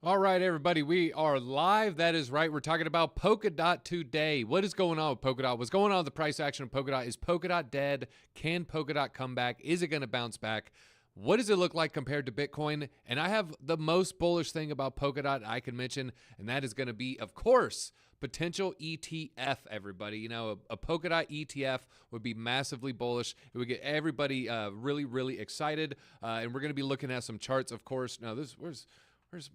All right, everybody, we are live. That is right. We're talking about Polkadot today. What is going on with Polkadot? What's going on with the price action of Polkadot? Is Polkadot dead? Can Polkadot come back? Is it going to bounce back? What does it look like compared to Bitcoin? And I have the most bullish thing about Polkadot I can mention, and that is going to be, of course, potential ETF, everybody. You know, a Polkadot ETF would be massively bullish. It would get everybody really, really excited. And we're going to be looking at some charts, of course. Now,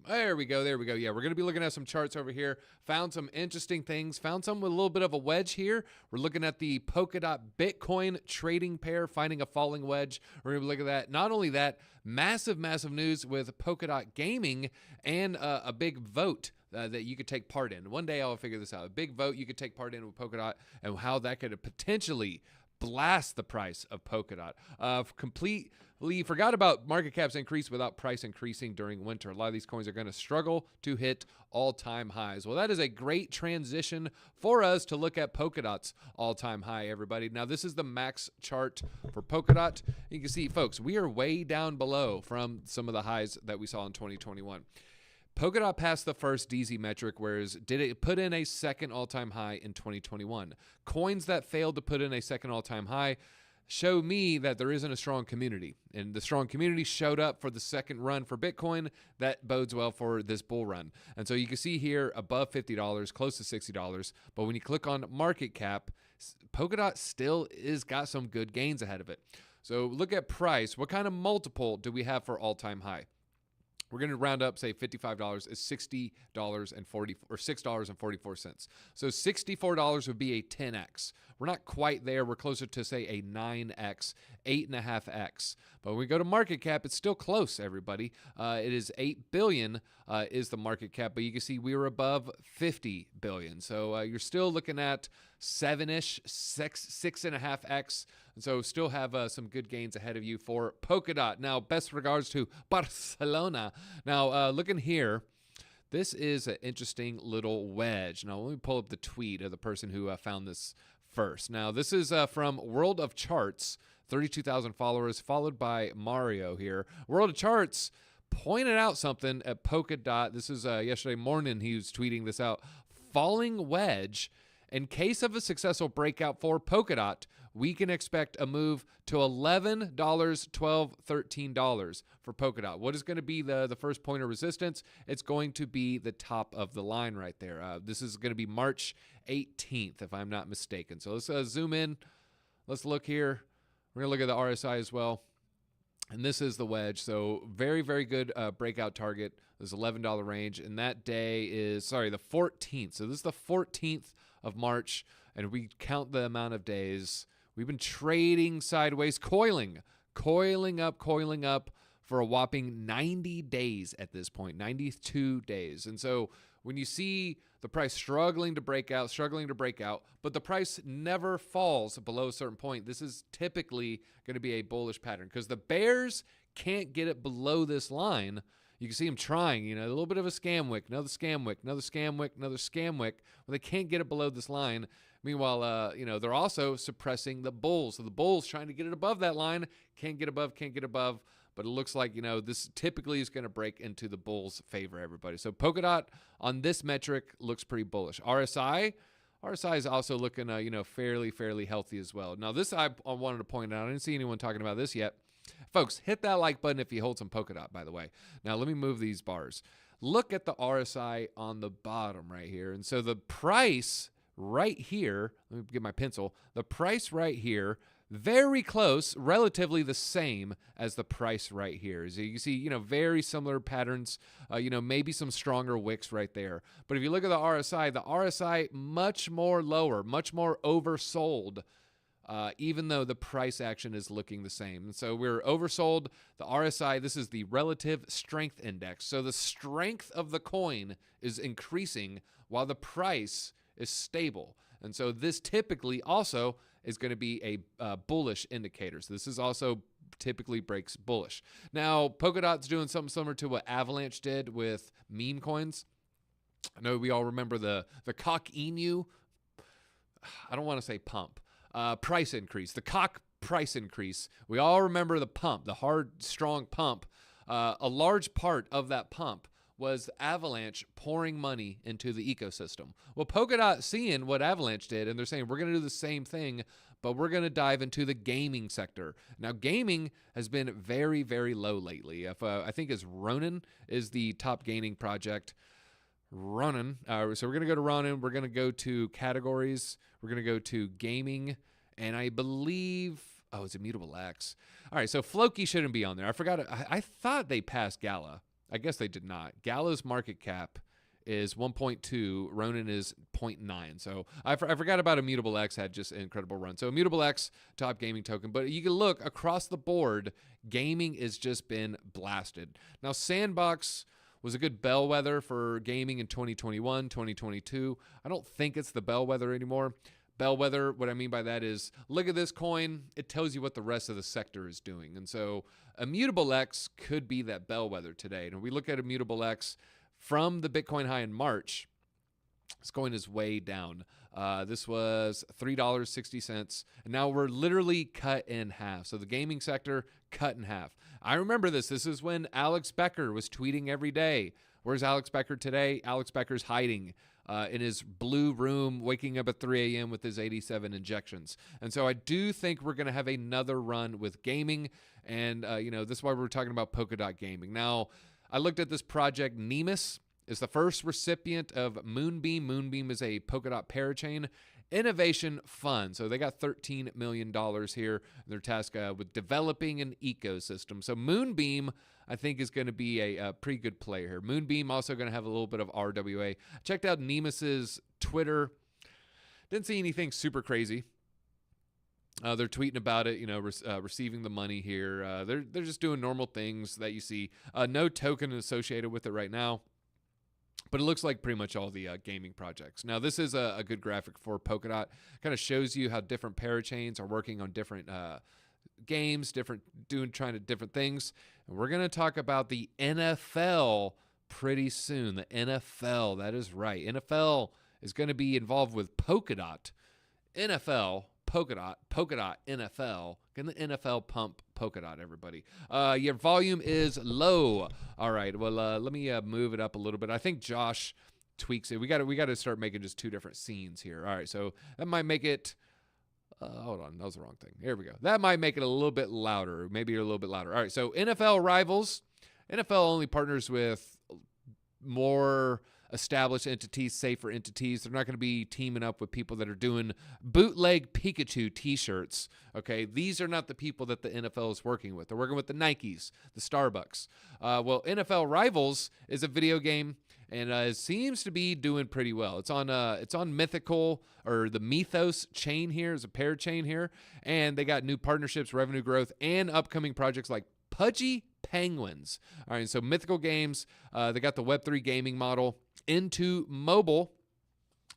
there we go. Yeah, we're going to be looking at some charts over here. Found some interesting things. Found some with a little bit of a wedge here. We're looking at the Polkadot Bitcoin trading pair, finding a falling wedge. We're going to look at that. Not only that, massive news with Polkadot Gaming and a big vote that you could take part in. One day I'll figure this out. A big vote you could take part in with Polkadot and how that could potentially blast the price of Polkadot. Completely forgot about market caps increase without price increasing during winter. A lot of these coins are going to struggle to hit all-time highs. Well, that is a great transition for us to look at Polkadot's all-time high, everybody. Now, this is the max chart for Polkadot. You can see, folks, we are way down below from some of the highs that we saw in 2021. Polkadot passed the first DZ metric, whereas did it put in a second all-time high in 2021? Coins that failed to put in a second all-time high show me that there isn't a strong community. And the strong community showed up for the second run for Bitcoin. That bodes well for this bull run. And so you can see here above $50, close to $60. But when you click on market cap, Polkadot still is got some good gains ahead of it. So look at price. What kind of multiple do we have for all-time high? We're going to round up, say $55 is $6.44. So $64 would be a 10x. We're not quite there. We're closer to, say, a 9x, 8.5x. But when we go to market cap, it's still close, everybody. It is $8 billion is the market cap, but you can see we were above $50 billion. So you're still looking at 7-ish, 6.5x. And so still have some good gains ahead of you for Polkadot. Now, best regards to Barcelona. Now, looking here, this is an interesting little wedge. Now, let me pull up the tweet of the person who found this first. Now, this is from World of Charts, 32,000 followers, followed by Mario here. World of Charts pointed out something at Polkadot. This is yesterday morning he was tweeting this out. Falling wedge. In case of a successful breakout for Polkadot, we can expect a move to $11, $12, $13 for Polkadot. What is going to be the first point of resistance? It's going to be the top of the line right there. This is going to be March 18th, if I'm not mistaken. So let's zoom in. Let's look here. We're going to look at the RSI as well. And this is the wedge. So very, very good breakout target. This $11 range. And that day is, the 14th. So this is the 14th of March. And we count the amount of days. We've been trading sideways, coiling up for a whopping 90 days at this point, 92 days. And so when you see the price struggling to break out, but the price never falls below a certain point, this is typically going to be a bullish pattern because the bears can't get it below this line. You can see them trying, a little bit of a scam wick, another scam wick. Well, they can't get it below this line. Meanwhile, they're also suppressing the bulls. So the bulls trying to get it above that line, can't get above. But it looks like, this typically is going to break into the bulls' favor, everybody. So Polkadot on this metric looks pretty bullish. RSI is also looking, fairly healthy as well. Now, this I wanted to point out. I didn't see anyone talking about this yet. Folks, hit that like button if you hold some Polkadot, by the way. Now, let me move these bars. Look at the RSI on the bottom right here. And so the price right here, let me get my pencil. The price right here, very close, relatively the same as the price right here. So you can see, very similar patterns, maybe some stronger wicks right there. But if you look at the RSI much more lower, much more oversold, even though the price action is looking the same. And so we're oversold. The RSI, this is the relative strength index. So the strength of the coin is increasing while the price is stable. And so this typically also is going to be a bullish indicator. So this is also typically breaks bullish. Now, Polkadot's doing something similar to what Avalanche did with meme coins. I know we all remember the cock emu. I don't want to say pump. Price increase. The cock price increase. We all remember the pump, the hard, strong pump. A large part of that pump was Avalanche pouring money into the ecosystem. Well, Polkadot seeing what Avalanche did, and they're saying, we're going to do the same thing, but we're going to dive into the gaming sector. Now, gaming has been very, very low lately. I think it's Ronin is the top gaining project. Ronin. So we're going to go to Ronin. We're going to go to categories. We're going to go to gaming. And I believe, it's Immutable X. All right, so Floki shouldn't be on there. I forgot. I thought they passed Gala. I guess they did not. Gala's market cap is 1.2. Ronin is 0.9. So I forgot about Immutable X, had just an incredible run. So Immutable X, top gaming token. But you can look across the board, gaming has just been blasted. Now, Sandbox was a good bellwether for gaming in 2021, 2022. I don't think it's the bellwether anymore. Bellwether, what I mean by that is, look at this coin, it tells you what the rest of the sector is doing. And so Immutable X could be that bellwether today. And we look at Immutable X from the Bitcoin high in March, this coin is way down. This was $3.60, and now we're literally cut in half. So the gaming sector cut in half. I remember this. This is when Alex Becker was tweeting every day. Where's Alex Becker today? Alex Becker's hiding in his blue room, waking up at 3 a.m. with his 87 injections. And so I do think we're going to have another run with gaming. And, this is why we're talking about Polkadot gaming. Now, I looked at this project. Nemus is the first recipient of Moonbeam. Moonbeam is a Polkadot parachain innovation fund. So they got $13 million here. They're tasked with developing an ecosystem. So Moonbeam, I think, is going to be a pretty good player here. Moonbeam also going to have a little bit of RWA. I checked out Nemus's Twitter. Didn't see anything super crazy. They're tweeting about it, receiving the money here. They're just doing normal things that you see. No token associated with it right now. But it looks like pretty much all the gaming projects. Now, this is a good graphic for Polkadot. Kind of shows you how different parachains are working on different games, trying to different things. And we're going to talk about the NFL pretty soon. The NFL, that is right. NFL is going to be involved with Polkadot. Polkadot, NFL. Can the NFL pump Polkadot, everybody? Your volume is low. All right, well, let me move it up a little bit. I think Josh tweaks it. We got to start making just two different scenes here. All right, so that might make it... hold on, that was the wrong thing. Here we go. That might make it a little bit louder. Maybe a little bit louder. All right, so NFL Rivals. NFL only partners with more established entities, safer entities. They're not going to be teaming up with people that are doing bootleg Pikachu t-shirts. Okay, these are not the people that the NFL is working with. They're working with the Nikes, the Starbucks. Well, NFL Rivals is a video game, and it seems to be doing pretty well. It's on Mythical, or the Mythos chain here. It's a pair chain here, and they got new partnerships, revenue growth, and upcoming projects like Pudgy Penguins. All right, so Mythical Games, they got the Web3 gaming model into mobile.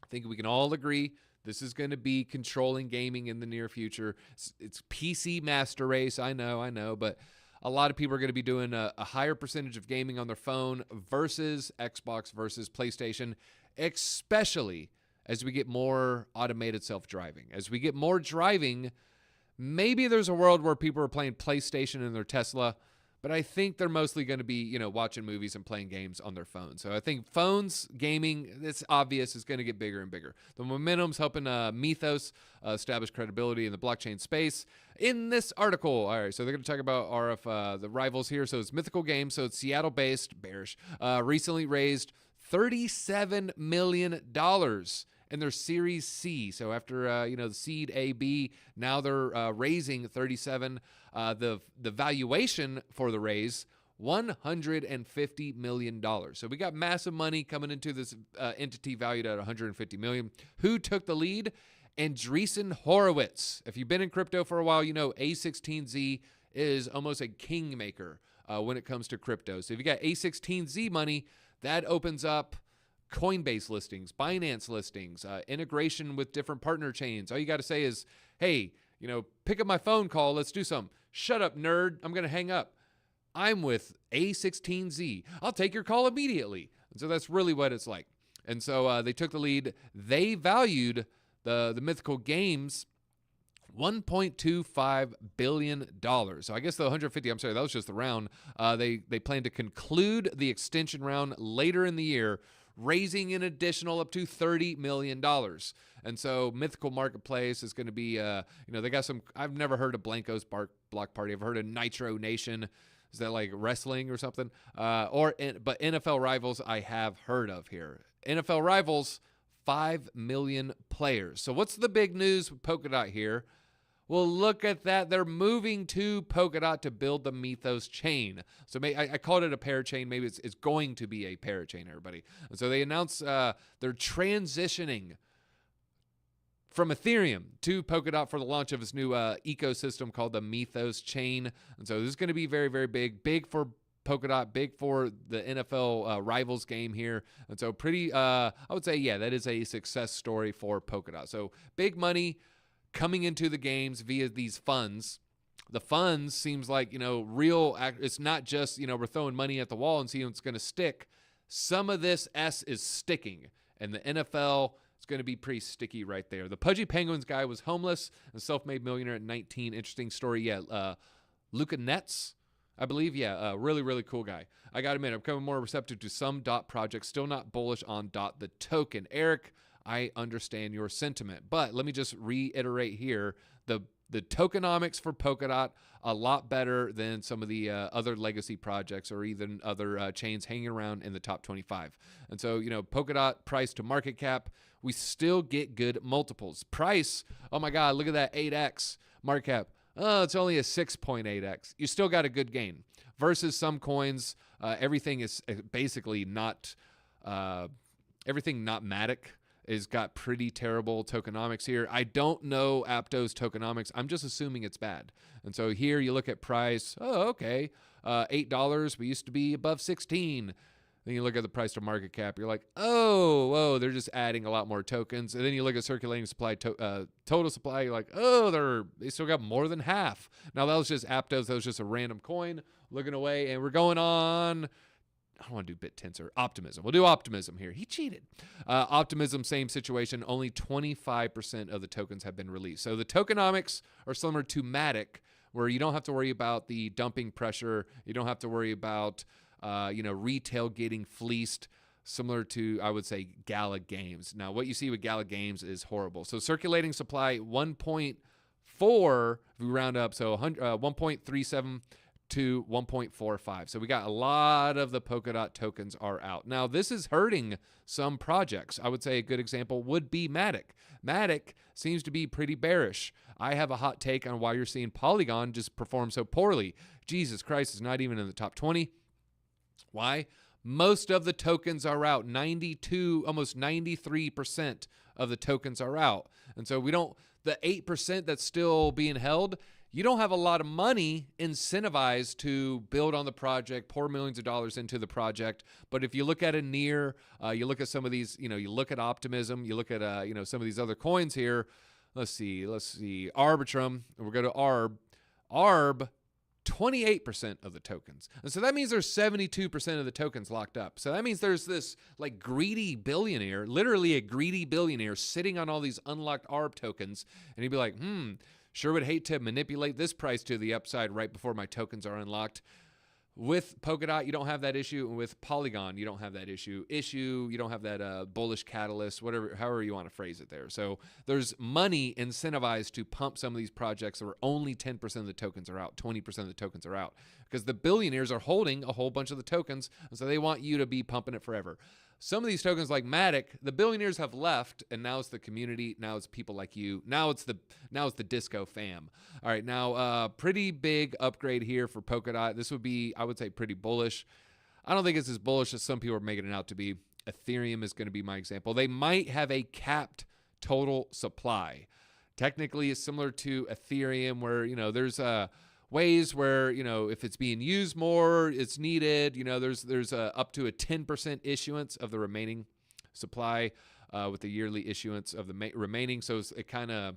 I think we can all agree this is going to be controlling gaming in the near future. It's PC master race, I know, but a lot of people are going to be doing a higher percentage of gaming on their phone versus Xbox versus PlayStation, especially as we get more automated self-driving. As we get more driving, maybe there's a world where people are playing PlayStation in their Tesla, but I think they're mostly going to be, watching movies and playing games on their phones. So I think phones, gaming, it's obvious, is going to get bigger and bigger. The momentum's helping Mythos establish credibility in the blockchain space. In this article, all right, so they're going to talk about the Rivals here. So it's Mythical Games, so it's Seattle-based, bearish, recently raised $37 million in their Series C. So after the seed A, B, now they're raising 37. The valuation for the raise, $150 million. So we got massive money coming into this entity valued at $150 million. Who took the lead? Andreessen Horowitz. If you've been in crypto for a while, you know A16Z is almost a kingmaker when it comes to crypto. So if you got A16Z money, that opens up Coinbase listings, Binance listings, integration with different partner chains. All you got to say is, hey, pick up my phone call. Let's do some. Shut up, nerd. I'm going to hang up. I'm with A16Z. I'll take your call immediately. And so that's really what it's like. And so they took the lead. They valued the Mythical Games $1.25 billion. So I guess the 150, I'm sorry, that was just the round. They plan to conclude the extension round later in the year, raising an additional up to $30 million. And so Mythical Marketplace is going to be, they got some, I've never heard of Blanco's Block Party. I've heard of Nitro Nation. Is that like wrestling or something? But NFL Rivals I have heard of here. NFL Rivals, 5 million players. So what's the big news with Polkadot here? Well, look at that. They're moving to Polkadot to build the Mythos chain. So I called it a parachain. Maybe it's going to be a parachain, everybody. And so they announced they're transitioning from Ethereum to Polkadot for the launch of its new ecosystem called the Mythos chain. And so this is going to be very, very big. Big for Polkadot, big for the NFL Rivals game here. And so pretty, I would say, yeah, that is a success story for Polkadot. So big money coming into the games via these funds. The funds seems like, real, it's not just, we're throwing money at the wall and seeing what's going to stick. Some of this S is sticking, and the NFL is going to be pretty sticky right there. The Pudgy Penguins guy was homeless and self-made millionaire at 19. Interesting story. Yeah. Luca Netz, I believe. Yeah. Really, really cool guy. I got to admit, I'm becoming more receptive to some DOT projects, still not bullish on DOT, the token. Eric, I understand your sentiment, but let me just reiterate here. The tokenomics for Polkadot, a lot better than some of the other legacy projects or even other chains hanging around in the top 25. And so, Polkadot price to market cap, we still get good multiples. Price, oh my God, look at that 8x market cap. Oh, it's only a 6.8x. You still got a good gain. Versus some coins, everything is basically not, everything not Matic has got pretty terrible tokenomics here. I don't know Apto's tokenomics. I'm just assuming it's bad. And so here you look at price. Oh, okay. $8. We used to be above 16. Then you look at the price to market cap. You're like, oh, they're just adding a lot more tokens. And then you look at circulating supply, total supply. You're like, oh, they still got more than half. Now that was just Apto's. That was just a random coin looking away. And we're going on. I don't want to do BitTensor. Optimism. We'll do Optimism here. He cheated. Optimism, same situation. Only 25% of the tokens have been released. So the tokenomics are similar to Matic, where you don't have to worry about the dumping pressure. You don't have to worry about, retail getting fleeced, similar to, I would say, Gala Games. Now, what you see with Gala Games is horrible. So circulating supply, 1.4, if we round up, so 1.37 to 1.45. So we got a lot of the Polkadot tokens are out. Now, this is hurting some projects. I would say a good example would be Matic. Matic seems to be pretty bearish. I have a hot take on why you're seeing Polygon just perform so poorly. Jesus Christ, it's not even in the top 20. Why? Most of the tokens are out. 92, almost 93% of the tokens are out. And so the 8% that's still being held, you don't have a lot of money incentivized to build on the project, pour millions of dollars into the project. But if you look at you look at some of these, you look at Optimism, you look at, some of these other coins here. Let's see, Arbitrum, and we'll go to Arb, 28% of the tokens. And so that means there's 72% of the tokens locked up. So that means there's this like greedy billionaire, literally a greedy billionaire sitting on all these unlocked Arb tokens. And he'd be like, sure would hate to manipulate this price to the upside right before my tokens are unlocked. With Polkadot, you don't have that issue. And with Polygon, you don't have that issue. You don't have that bullish catalyst, however you want to phrase it there. So there's money incentivized to pump some of these projects where only 10% of the tokens are out, 20% of the tokens are out. Because the billionaires are holding a whole bunch of the tokens, and so they want you to be pumping it forever. Some of these tokens like Matic, the billionaires have left, and now it's the community. Now it's people like you. Now it's the disco fam. All right, now pretty big upgrade here for Polkadot. This would be, I would say, pretty bullish. I don't think it's as bullish as some people are making it out to be. Ethereum is going to be my example. They might have a capped total supply. Technically, it's similar to Ethereum, where there's ways where, if it's being used more, it's needed. There's up to a 10% issuance of the remaining supply with the yearly issuance of the remaining. So it kind of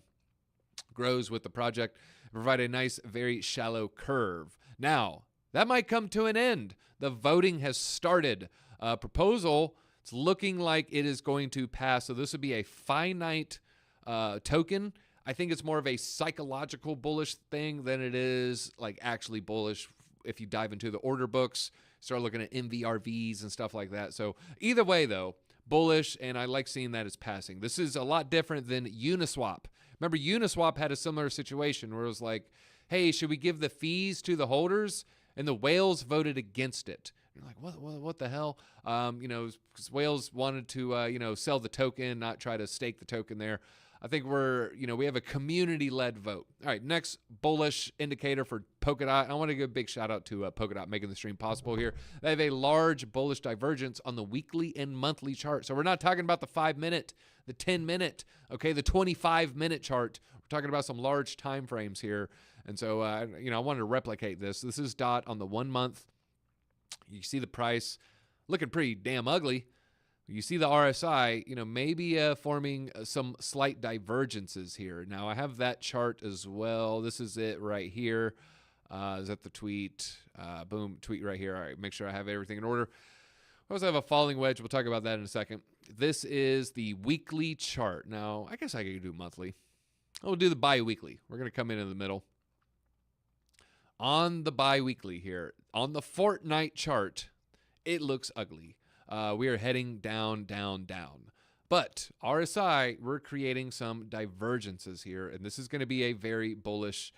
grows with the project, provide a nice, very shallow curve. Now, that might come to an end. The voting has started. Proposal, it's looking like it is going to pass. So this would be a finite token. I think it's more of a psychological bullish thing than it is like actually bullish. If you dive into the order books, start looking at MVRVs and stuff like that. So either way, though, bullish, and I like seeing that as passing. This is a lot different than Uniswap. Remember, Uniswap had a similar situation where it was like, hey, should we give the fees to the holders? And the whales voted against it. You're like, what the hell? Because whales wanted to, sell the token, not try to stake the token there. I think we have a community-led vote. All right, next bullish indicator for Polkadot. I want to give a big shout-out to Polkadot making the stream possible here. They have a large bullish divergence on the weekly and monthly chart. So we're not talking about the 5-minute, the 10-minute, okay, the 25-minute chart. We're talking about some large time frames here. And so, I wanted to replicate this. This is DOT on the 1 month. You see the price looking pretty damn ugly. You see the RSI, maybe forming some slight divergences here. Now, I have that chart as well. This is it right here. Is that the tweet? Boom, tweet right here. All right, make sure I have everything in order. I also have a falling wedge. We'll talk about that in a second. This is the weekly chart. Now, I guess I could do monthly. We'll do the bi-weekly. We're going to come in the middle. On the bi-weekly here, on the fortnight chart, it looks ugly. We are heading down, down, down. But RSI, we're creating some divergences here, and this is going to be a very bullish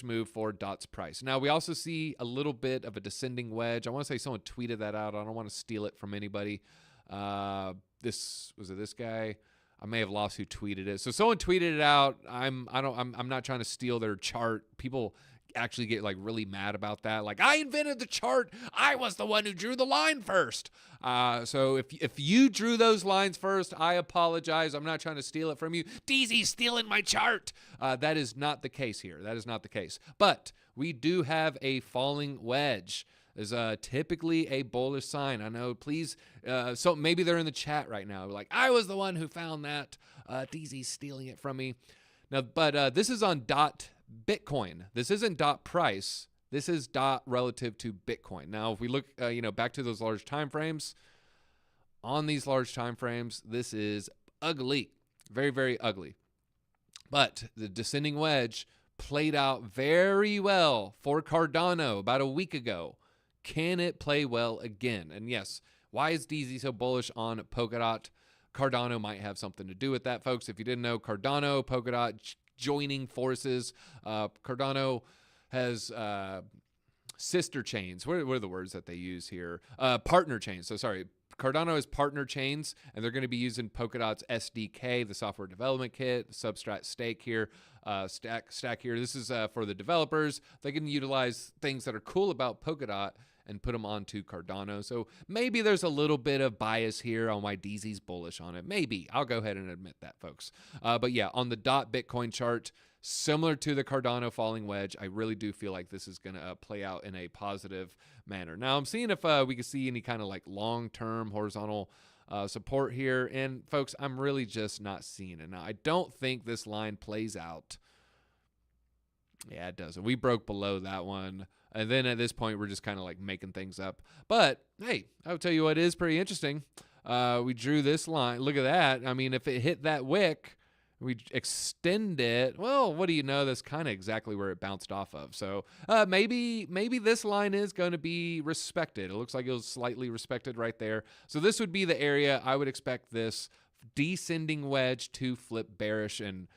move for DOT's price. Now, we also see a little bit of a descending wedge. I want to say someone tweeted that out. I don't want to steal it from anybody. Was it this guy? I may have lost who tweeted it. So someone tweeted it out. I'm not trying to steal their chart. People actually get like really mad about that. Like, I invented the chart. I was the one who drew the line first. So if you drew those lines first, I apologize. I'm not trying to steal it from you. DZ's stealing my chart. That is not the case here. That is not the case. But we do have a falling wedge. Is typically a bullish sign. I know, please. So maybe they're in the chat right now. Like, I was the one who found that. DZ's stealing it from me. Now, but this is on DOT Bitcoin. This isn't DOT price. This is DOT relative to Bitcoin. Now, if we look, back to those large time frames, on these large time frames, this is ugly, very, very ugly. But the descending wedge played out very well for Cardano about a week ago. Can it play well again? And yes, why is DZ so bullish on Polkadot? Cardano might have something to do with that, folks. If you didn't know, Cardano, Polkadot joining forces. Cardano has sister chains. What are the words that they use here? Partner chains. So sorry. Cardano has partner chains, and they're going to be using Polkadot's SDK, the software development kit, Substrat Stake here, Stack here. This is for the developers. They can utilize things that are cool about Polkadot and put them onto Cardano. So maybe there's a little bit of bias here on why DZ's bullish on it. Maybe. I'll go ahead and admit that, folks. But yeah, on the DOT Bitcoin chart, similar to the Cardano falling wedge, I really do feel like this is going to play out in a positive manner. Now, I'm seeing if we can see any kind of like long-term horizontal support here. And folks, I'm really just not seeing it. Now, I don't think this line plays out. Yeah, it doesn't. We broke below that one. And then at this point, we're just kind of like making things up. But hey, I'll tell you what is pretty interesting. We drew this line. Look at that. I mean, if it hit that wick, we extend it. Well, what do you know? That's kind of exactly where it bounced off of. So maybe this line is going to be respected. It looks like it was slightly respected right there. So this would be the area I would expect this descending wedge to flip bearish. And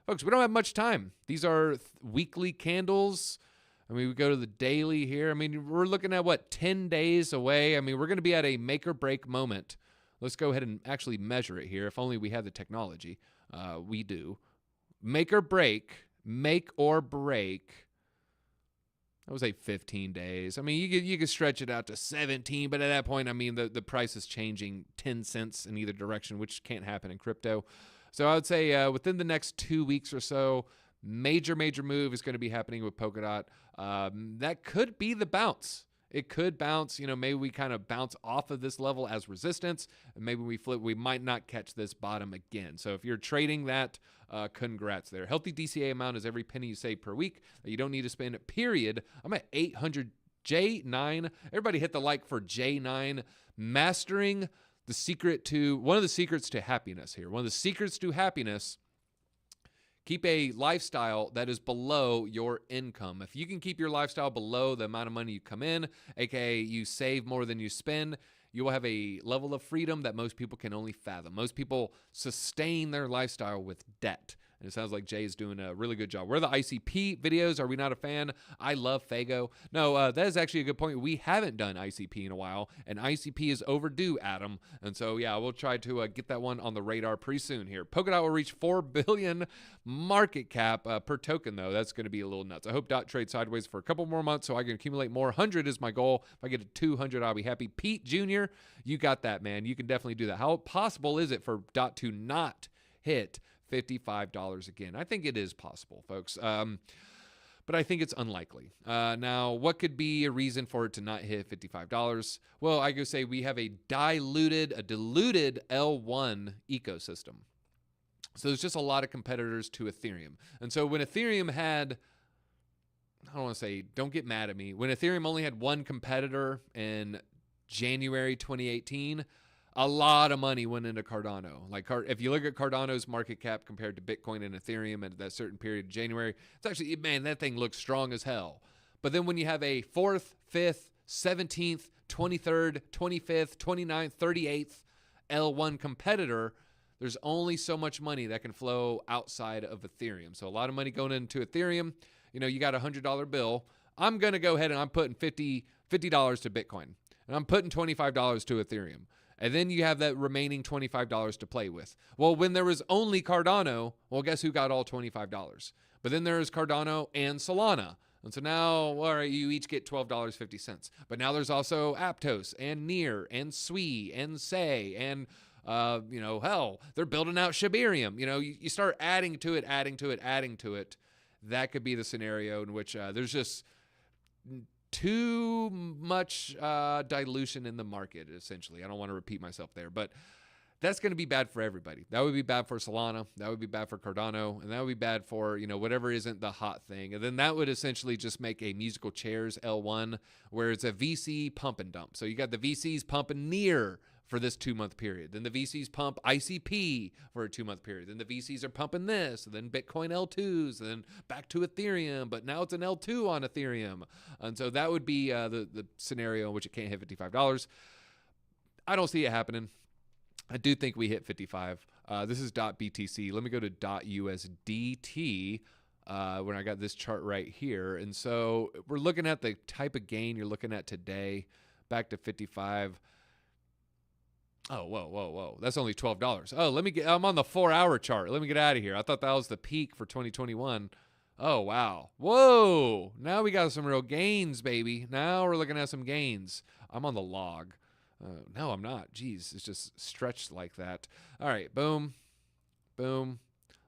folks, we don't have much time. These are weekly candles. I mean, we go to the daily here. I mean, we're looking at 10 days away. I mean, we're going to be at a make or break moment. Let's go ahead and actually measure it here. If only we had the technology. We do. Make or break. I would say 15 days. I mean, you could stretch it out to 17, but at that point, I mean, the price is changing 10 cents in either direction, which can't happen in crypto. So I would say within the next 2 weeks or so, major move is going to be happening with Polkadot. That could be the bounce. It could bounce. Maybe we kind of bounce off of this level as resistance, and maybe we flip. We might not catch this bottom again. So if you're trading that, congrats there. Healthy DCA amount is every penny you save per week that you don't need to spend, period. I'm at 800 J9. Everybody hit the like for J9. Mastering one of the secrets to happiness here. One of the secrets to happiness, Keep a lifestyle that is below your income. If you can keep your lifestyle below the amount of money you come in, aka you save more than you spend, you will have a level of freedom that most people can only fathom. Most people sustain their lifestyle with debt. And it sounds like Jay is doing a really good job. Where are the ICP videos? Are we not a fan? I love Fago. No, that is actually a good point. We haven't done ICP in a while, and ICP is overdue, Adam. And so, yeah, we'll try to get that one on the radar pretty soon here. Polkadot will reach $4 billion market cap per token, though. That's going to be a little nuts. I hope DOT trades sideways for a couple more months so I can accumulate more. 100 is my goal. If I get to 200, I'll be happy. Pete Jr., you got that, man. You can definitely do that. How possible is it for DOT to not hit $55 again? I think it is possible, folks. But I think it's unlikely. Now, what could be a reason for it to not hit $55? Well, I could say we have a diluted L1 ecosystem. So there's just a lot of competitors to Ethereum. And so when Ethereum had, I don't want to say, don't get mad at me, when Ethereum only had one competitor in January 2018, a lot of money went into Cardano. Like, if you look at Cardano's market cap compared to Bitcoin and Ethereum at that certain period of January, it's actually, man, that thing looks strong as hell. But then when you have a 4th, 5th, 17th, 23rd, 25th, 29th, 38th L1 competitor, there's only so much money that can flow outside of Ethereum. So a lot of money going into Ethereum. You know, you got a $100 bill. I'm going to go ahead and I'm putting $50 to Bitcoin. And I'm putting $25 to Ethereum. And then you have that remaining $25 to play with. Well, when there was only Cardano, well, guess who got all $25? But then there is Cardano and Solana. And so now, all right, you each get $12.50. But now there's also Aptos and Near and Sui and Say and, hell, they're building out Shibarium. You know, you start adding to it. That could be the scenario in which there's just too much dilution in the market, essentially. I don't want to repeat myself there, but that's going to be bad for everybody. That would be bad for Solana. That would be bad for Cardano. And that would be bad for, whatever isn't the hot thing. And then that would essentially just make a musical chairs L1 where it's a VC pump and dump. So you got the VCs pumping Near for this 2-month period. Then the VCs pump ICP for a 2-month period. Then the VCs are pumping this, and then Bitcoin L2s, and then back to Ethereum, but now it's an L2 on Ethereum. And so that would be the scenario in which it can't hit $55. I don't see it happening. I do think we hit 55. This is .BTC. Let me go to .USDT when I got this chart right here. And so we're looking at the type of gain you're looking at today, back to 55. Oh, whoa. That's only $12. Oh, I'm on the 4-hour chart. Let me get out of here. I thought that was the peak for 2021. Oh, wow. Whoa. Now we got some real gains, baby. Now we're looking at some gains. I'm on the log. No, I'm not. Jeez, it's just stretched like that. All right, boom. Let's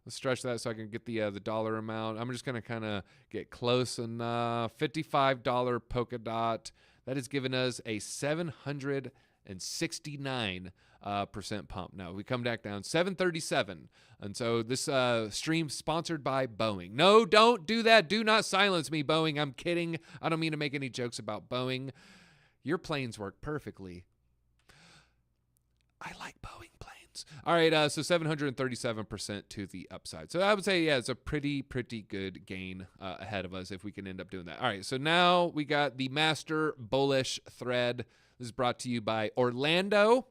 stretch that so I can get the dollar amount. I'm just going to kind of get close enough. $55 Polkadot. That has given us a 769% pump. Now we come back down 737. And so this stream sponsored by Boeing. No, don't do that. Do not silence me, Boeing. I'm kidding. I don't mean to make any jokes about Boeing. Your planes work perfectly. I like Boeing planes. All right, so 737% to the upside. So I would say, yeah, it's a pretty good gain ahead of us if we can end up doing that. All right, so now we got the master bullish thread. This is brought to you by Orlando.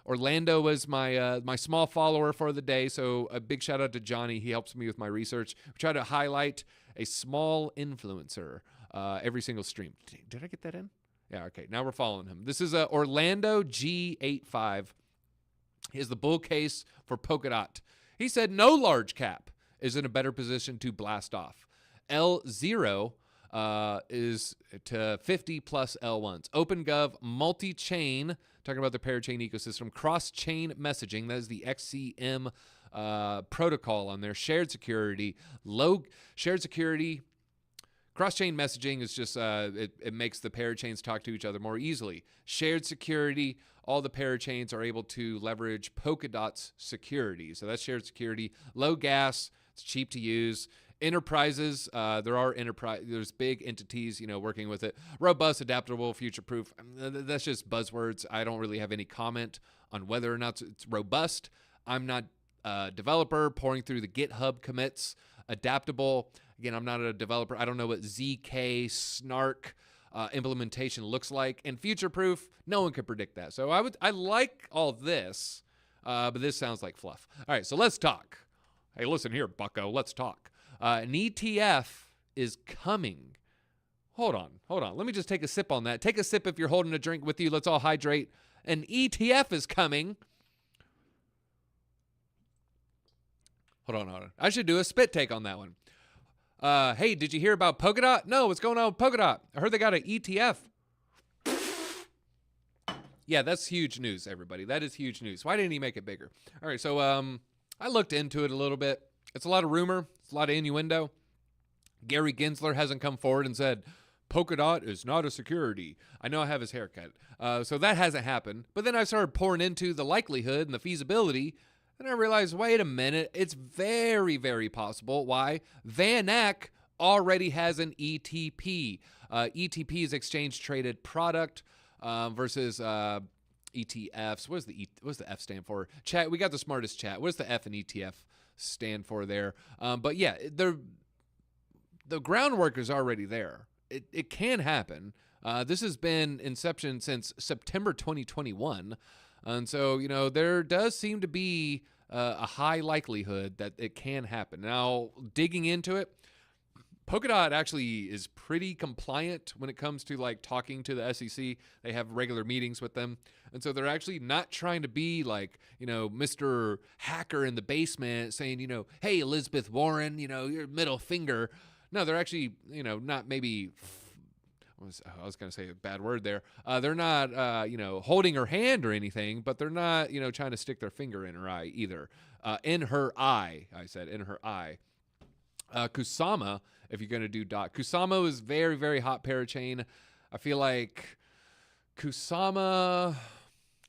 Orlando was my my small follower for the day, so a big shout out to Johnny. He helps me with my research. We try to highlight a small influencer every single stream. Did I get that in? Yeah, okay. Now we're following him. This is Orlando G85. He has the bull case for Polkadot. He said no large cap is in a better position to blast off. L0 is to 50 plus L1s. OpenGov, multi-chain, talking about the parachain ecosystem, cross-chain messaging, that is the XCM protocol on there, shared security, cross-chain messaging is just, it makes the parachains talk to each other more easily. Shared security, all the parachains are able to leverage Polkadot's security. So that's shared security. Low gas, it's cheap to use. Enterprises, there's big entities, working with it. Robust, adaptable, future-proof. That's just buzzwords. I don't really have any comment on whether or not it's robust. I'm not developer, pouring through the GitHub commits, adaptable. Again, I'm not a developer. I don't know what ZK snark implementation looks like, and future-proof. No one could predict that. So I like all this, but this sounds like fluff. All right, so let's talk. Hey, listen here, bucko. Let's talk. An ETF is coming. Hold on. Let me just take a sip on that. Take a sip if you're holding a drink with you. Let's all hydrate. An ETF is coming. Hold on. I should do a spit take on that one. Hey, did you hear about Polkadot? No, what's going on with Polkadot? I heard they got an ETF. Yeah, that's huge news, everybody. That is huge news. Why didn't he make it bigger? All right, so I looked into it a little bit. It's a lot of rumor. It's a lot of innuendo. Gary Gensler hasn't come forward and said, Polkadot is not a security. I know I have his haircut. So that hasn't happened. But then I started pouring into the likelihood and the feasibility, and I realized, wait a minute, it's very, very possible. Why? Van Eck already has an ETP. ETP is exchange-traded product versus ETFs. What's the F stand for? Chat, we got the smartest chat. What's the F and ETF stand for there? But yeah, the groundwork is already there. It can happen. This has been inception since September 2021. And so, there does seem to be a high likelihood that it can happen. Now, digging into it, Polkadot actually is pretty compliant when it comes to talking to the SEC. They have regular meetings with them. And so they're actually not trying to be Mr. Hacker in the basement saying, hey, Elizabeth Warren, your middle finger. No, they're actually, not maybe, I was going to say a bad word there. They're not, holding her hand or anything, but they're not, trying to stick their finger in her eye either. In her eye, I said, in her eye. Kusama, if you're going to do Kusama is very, very hot parachain. I feel like Kusama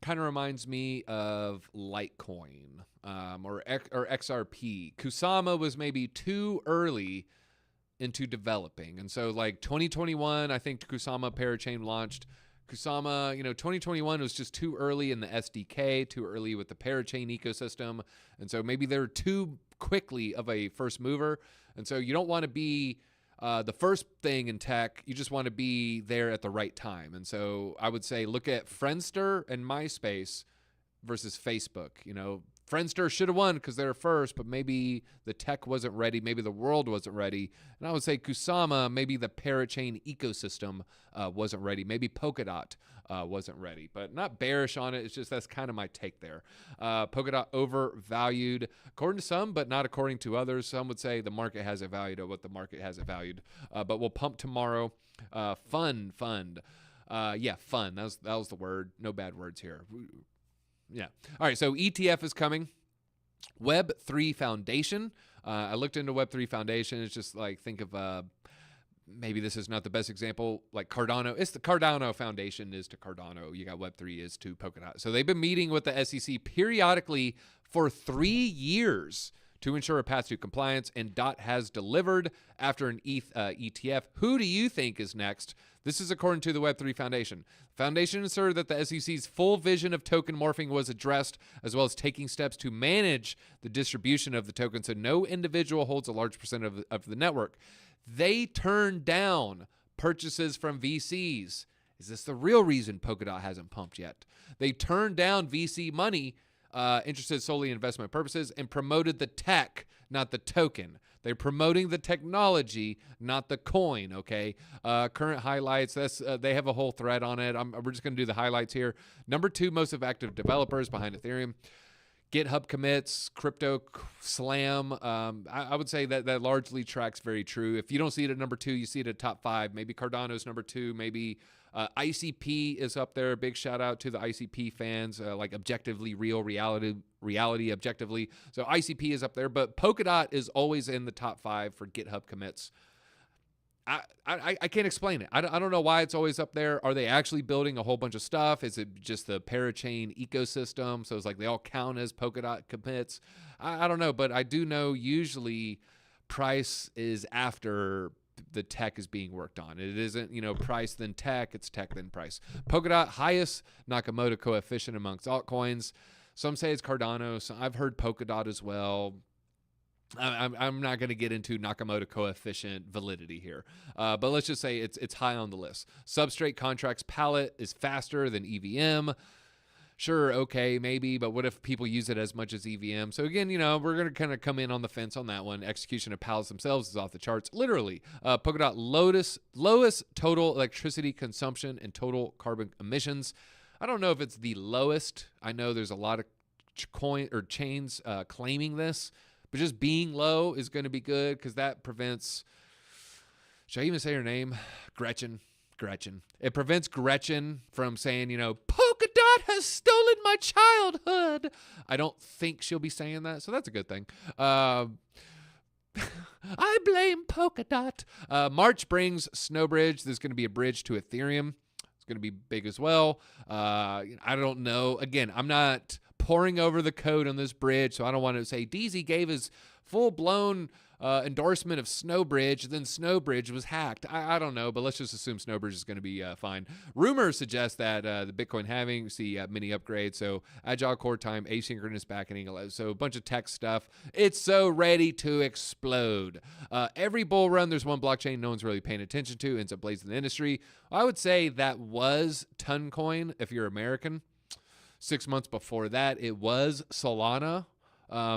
kind of reminds me of Litecoin or XRP. Kusama was maybe too early into developing. And so 2021, I think Kusama parachain launched. Kusama, 2021 was just too early in the SDK, too early with the parachain ecosystem. And so maybe they're too quickly of a first mover. And so you don't want to be the first thing in tech. You just want to be there at the right time. And so I would say look at Friendster and MySpace versus Facebook. Friendster should have won because they're first, but maybe the tech wasn't ready. Maybe the world wasn't ready. And I would say Kusama, maybe the parachain ecosystem wasn't ready. Maybe Polkadot wasn't ready, but not bearish on it. It's just that's kind of my take there. Polkadot overvalued according to some, but not according to others. Some would say the market has it valued at what the market has it valued. But we'll pump tomorrow. Fund. Yeah, fun. That was the word. No bad words here. Yeah. All right. So ETF is coming. Web3 Foundation. I looked into Web3 Foundation. It's just think of maybe this is not the best example. Like Cardano. It's the Cardano Foundation is to Cardano. You got Web3 is to Polkadot. So they've been meeting with the SEC periodically for 3 years to ensure a path to compliance, and DOT has delivered after an ETF. Who do you think is next? This is according to the Web3 Foundation. Foundation asserted that the SEC's full vision of token morphing was addressed, as well as taking steps to manage the distribution of the token so no individual holds a large percent of the network. They turned down purchases from VCs. Is this the real reason Polkadot hasn't pumped yet? They turned down VC money interested solely in investment purposes and promoted the tech, not the token. They're promoting the technology, not the coin, okay? Current highlights, they have a whole thread on it. We're just going to do the highlights here. Number 2 most active developers behind Ethereum. GitHub commits, Crypto Slam. I would say that largely tracks very true. If you don't see it at number 2, you see it at top 5. Maybe Cardano's number 2. Maybe ICP is up there. Big shout out to the ICP fans, objectively real, reality objectively. So ICP is up there, but Polkadot is always in the top 5 for GitHub commits. I can't explain it. I don't know why it's always up there. Are they actually building a whole bunch of stuff? Is it just the parachain ecosystem? So it's they all count as Polkadot commits. I don't know, but I do know usually price is after the tech is being worked on. It isn't, price then tech. It's tech then price. Polkadot, highest Nakamoto coefficient amongst altcoins. Some say it's Cardano. So I've heard Polkadot as well. I'm not going to get into Nakamoto coefficient validity here, but let's just say it's high on the list. Substrate contracts palette is faster than EVM. Sure, okay, maybe, but what if people use it as much as EVM? So again, we're going to kind of come in on the fence on that one. Execution of pallets themselves is off the charts. Literally, Polkadot lowest total electricity consumption and total carbon emissions. I don't know if it's the lowest. I know there's a lot of chains claiming this, but just being low is going to be good because that prevents, should I even say her name? Gretchen. It prevents Gretchen from saying, Polkadot has stolen my childhood. I don't think she'll be saying that, so that's a good thing. I blame Polkadot. March brings Snowbridge. There's going to be a bridge to Ethereum. It's going to be big as well. I don't know. Again, I'm not pouring over the code on this bridge, so I don't want to say DZ gave his full-blown endorsement of Snowbridge, then Snowbridge was hacked. I don't know, but let's just assume Snowbridge is going to be fine. Rumors suggest that the Bitcoin halving, see mini upgrades, so agile core time, asynchronous backing, so a bunch of tech stuff. It's so ready to explode. Every bull run, there's one blockchain no one's really paying attention to, ends up blazing the industry. I would say that was Toncoin if you're American. 6 months before that, it was Solana.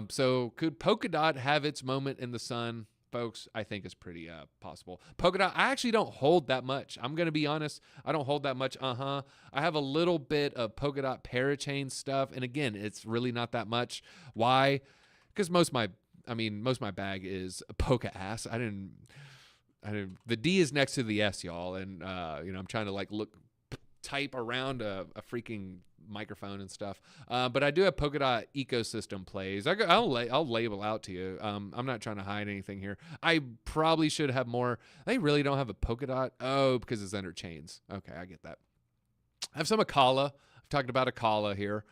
So could Polkadot have its moment in the sun? Folks, I think it's pretty possible. Polkadot, I actually don't hold that much. I'm going to be honest. I don't hold that much. I have a little bit of Polkadot parachain stuff. And again, it's really not that much. Why? Because most of my bag is Polka ass. I didn't, the D is next to the S, y'all. And, I'm trying to type around a freaking microphone and stuff, but I do have Polkadot ecosystem plays. I'll label out to you. I'm not trying to hide anything here. I probably should have more. They really don't have a Polkadot. Oh, because it's under chains. Okay, I get that. I have some Akala. I've talked about Akala here.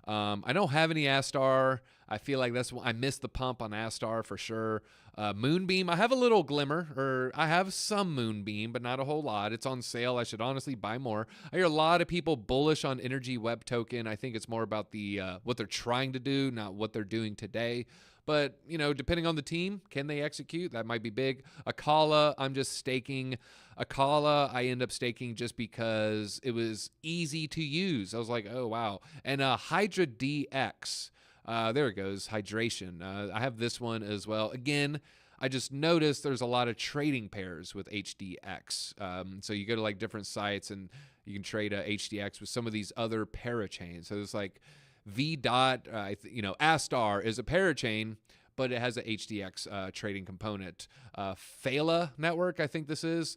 I don't have any Astar. I feel like I missed the pump on Astar for sure. Moonbeam, I have a little glimmer, or I have some Moonbeam, but not a whole lot. It's on sale. I should honestly buy more. I hear a lot of people bullish on Energy Web Token. I think it's more about the what they're trying to do, not what they're doing today. But, depending on the team, can they execute? That might be big. Akala, I'm just staking. Akala, I end up staking just because it was easy to use. I was like, oh, wow. And Hydra DX. There it goes, hydration. I have this one as well. Again, I just noticed there's a lot of trading pairs with HDX. So you go to different sites and you can trade HDX with some of these other parachains. So it's like V dot, Astar is a parachain, but it has a HDX trading component. Phala network, I think this is.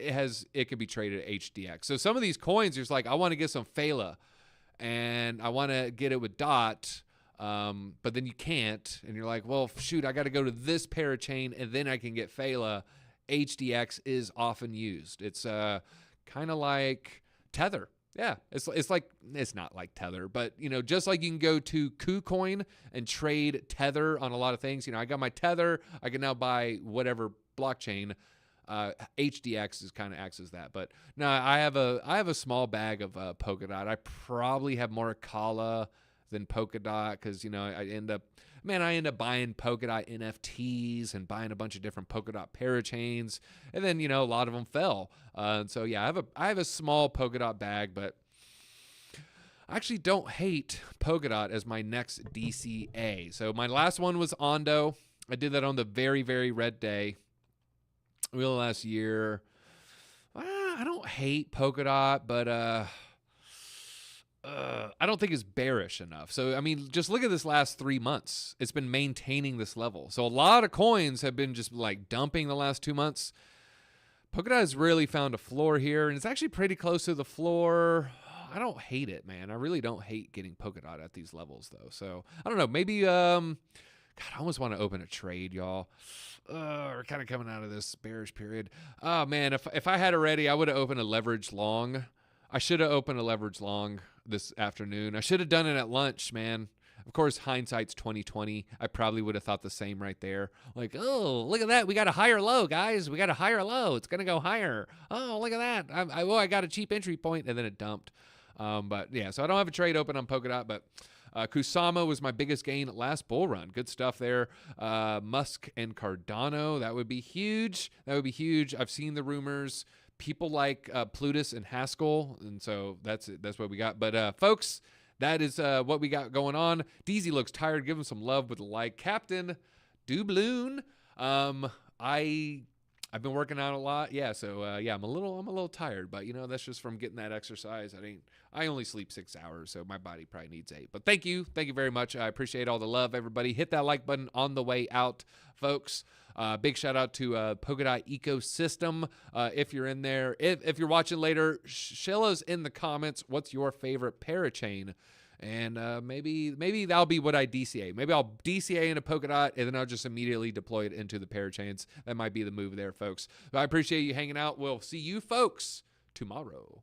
It could be traded at HDX. So some of these coins, you're just like, I want to get some Phala, and I want to get it with DOT. But then you can't, and you're like, well, shoot, I got to go to this parachain and then I can get Phala. HDX is often used. It's kind of like Tether. Yeah, it's not like Tether, but just like you can go to KuCoin and trade Tether on a lot of things. I got my Tether. I can now buy whatever blockchain. HDX is kind of acts as that, but no, I have a small bag of Polkadot. I probably have more Akala than Polkadot because I end up buying Polkadot NFTs and buying a bunch of different Polkadot parachains, and then a lot of them fell. So yeah, I have a small Polkadot bag, but I actually don't hate Polkadot as my next DCA. So my last one was Ondo. I did that on the very, very red day. Real last year. I don't hate Polkadot, but I don't think it's bearish enough. So, just look at this last 3 months. It's been maintaining this level. So a lot of coins have been just dumping the last 2 months. Polkadot has really found a floor here, and it's actually pretty close to the floor. I don't hate it, man. I really don't hate getting Polkadot at these levels, though. So, I don't know. Maybe, God, I almost want to open a trade, y'all. We're kind of coming out of this bearish period. Oh, man, if I had it ready, I would have opened a leverage long. I should have opened a leverage long this afternoon. I should have done it at lunch, man. Of course, hindsight's 2020. I probably would have thought the same right there. Oh, look at that. We got a higher low, guys. We got a higher low. It's going to go higher. Oh, look at that. I got a cheap entry point, and then it dumped. But yeah, so I don't have a trade open on Polkadot, but Kusama was my biggest gain last bull run. Good stuff there. Musk and Cardano, that would be huge. That would be huge. I've seen the rumors. People like Plutus and Haskell, and so that's it. That's what we got. But folks, that is what we got going on. DZ looks tired. Give him some love with a like. Captain Dubloon. I've been working out a lot. Yeah, so yeah, I'm a little tired, but that's just from getting that exercise. I only sleep 6 hours, so my body probably needs 8. But thank you very much. I appreciate all the love, everybody. Hit that like button on the way out, folks. Big shout out to Polkadot ecosystem. If you're in there, if you're watching later, show us in the comments what's your favorite parachain. And maybe that'll be what I DCA. Maybe I'll DCA into Polkadot, and then I'll just immediately deploy it into the parachains. That might be the move there, folks. But I appreciate you hanging out. We'll see you folks tomorrow.